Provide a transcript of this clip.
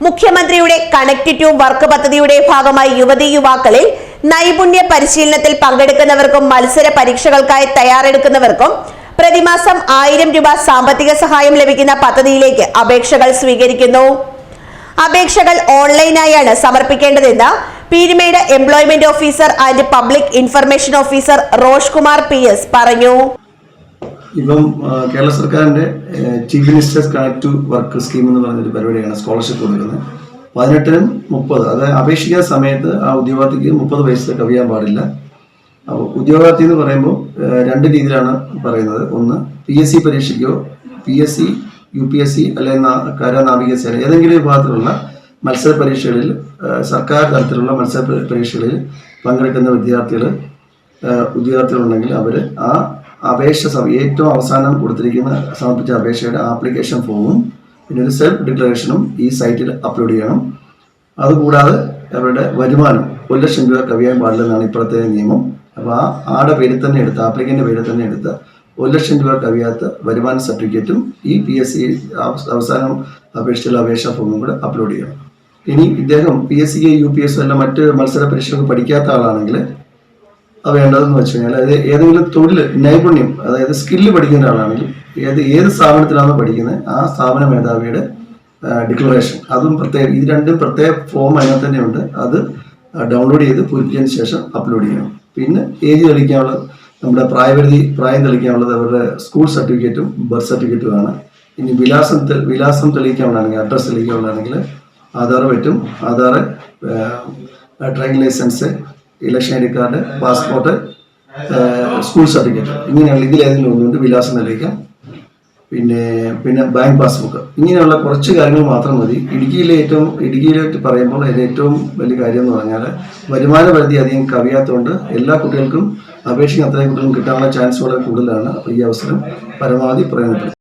മുഖ്യമന്ത്രിയുടെ connect to work പദ്ധതിയുടെ ഭാഗമായി യുവതീ യുവാക്കളിൽ നൈപുണ്യ പരിശീലനത്തിൽ പങ്കെടുക്കുന്നവർക്കും മത്സര പരീക്ഷകൾക്കായി തയ്യാറെടുക്കുന്നവർക്കും പ്രതിമാസം 1000 രൂപ സാമ്പത്തിക സഹായം ലഭിക്കുന്ന പദ്ധതിയിലേക്ക് അപേക്ഷകൾ സ്വീകരിക്കുന്നു. അപേക്ഷകൾ ഓൺലൈനായാണ് സമർപ്പിക്കേണ്ടതെന്ന് Peermade employment officer and public information officer Rosh Kumar PS പറഞ്ഞു. ഇപ്പം കേരള സർക്കാരിന്റെ chief minister's connect to work scheme എന്ന് പറഞ്ഞൊരു പരിപാടിയാണ് സ്കോളർഷിപ്പ് കൊടുക്കുന്നത്. 18-നും 30, അതായത് അപേക്ഷിക്കുന്ന സമയത്ത് ആ ഉദ്യോഗാർത്ഥിക്ക് 30 വയസ്സ് കവിയാൻ പാടില്ല. അപ്പോൾ ഉദ്യോഗാർത്ഥി എന്ന് പറയുമ്പോൾ 2 രീതിയിലാണ് പറയുന്നത്. ഒന്ന്, PSC പരീക്ഷയ്ക്കോ PSC UPSC അല്ലെങ്കിൽ കര നാവികസേന ഏതെങ്കിലും വിഭാഗത്തിലുള്ള മത്സര പരീക്ഷകളിൽ, സർക്കാർ തലത്തിലുള്ള മത്സര പരീക്ഷകളിൽ പങ്കെടുക്കുന്ന ഉദ്യോഗാർത്ഥികളുണ്ടെങ്കിൽ അവർ ആ അപേക്ഷ ഏറ്റവും അവസാനം സമർപ്പിച്ച അപേക്ഷയുടെ ആപ്ലിക്കേഷൻ ഫോമും പിന്നെ ഒരു സെൽഫ് ഡിക്ലറേഷനും ഈ സൈറ്റിൽ അപ്ലോഡ് ചെയ്യണം. അതുകൂടാതെ അവരുടെ വരുമാനം 1 ലക്ഷം രൂപ കവിയാൻ പാടില്ലെന്നാണ് ഇപ്പോഴത്തെ നിയമം. അപ്പോൾ ആടെ പേരിൽ തന്നെ ആപ്ലിക്കൻ്റെ പേരിൽ തന്നെ എടുത്ത് 1 ലക്ഷം രൂപ കവിയാത്ത വരുമാന സർട്ടിഫിക്കറ്റും ഈ PSC അവസാനം അപേക്ഷാ ഫോമും കൂടെ അപ്ലോഡ് ചെയ്യണം. ഇനി ഇദ്ദേഹം PSC UPSC അല്ല മറ്റ് മത്സര പരീക്ഷകൾക്ക് പഠിക്കാത്ത ആളാണെങ്കിൽ അത് വേണ്ടതെന്ന് വെച്ച് കഴിഞ്ഞാൽ അത് ഏതെങ്കിലും തൊഴിൽ നൈപുണ്യം, അതായത് സ്കില്ല് പഠിക്കുന്ന ആളാണെങ്കിൽ ഏത് സ്ഥാപനത്തിലാണോ പഠിക്കുന്നത് ആ സ്ഥാപന മേധാവിയുടെ ഡിക്ലറേഷൻ, അതും ഇത് രണ്ടും പ്രത്യേക ഫോം അതിനകത്ത് തന്നെ ഉണ്ട്. അത് ഡൗൺലോഡ് ചെയ്ത് പൂരിപ്പിച്ചതിന് ശേഷം അപ്ലോഡ് ചെയ്യണം. പിന്നെ ഏജ് തെളിയിക്കാനുള്ള നമ്മുടെ പ്രായം തെളിയിക്കാനുള്ളത് അവരുടെ സ്കൂൾ സർട്ടിഫിക്കറ്റും ബർത്ത് സർട്ടിഫിക്കറ്റുമാണ്. ഇനി വിലാസം തെളിയിക്കാനുള്ളതാണെങ്കിൽ, അഡ്രസ്സ് തെളിയിക്കാനുള്ളതാണെങ്കിൽ ആധാർ പറ്റും. Aadhaar, driving licence, election ID card, passport, school certificate, ഇങ്ങനെയുള്ള ഇതിലേതെങ്കിലും ഒന്നുകൊണ്ട് വിലാസം തെളിയിക്കാം. പിന്നെ ബാങ്ക് പാസ്ബുക്ക്, ഇങ്ങനെയുള്ള കുറച്ച് കാര്യങ്ങൾ മാത്രം മതി. ഇടുക്കിയിലേക്ക് പറയുമ്പോൾ അതിൻ്റെ ഏറ്റവും വലിയ കാര്യം എന്ന് പറഞ്ഞാൽ വരുമാന പരിധി അധികം കവിയാത്തതുകൊണ്ട് എല്ലാ കുട്ടികൾക്കും അപേക്ഷിക്കുന്ന അത്രയും കുട്ടികൾക്കും കിട്ടാനുള്ള ചാൻസ് വളരെ കൂടുതലാണ്. അപ്പോൾ ഈ അവസരം പരമാവധി പ്രയോജനപ്പെടുത്തും.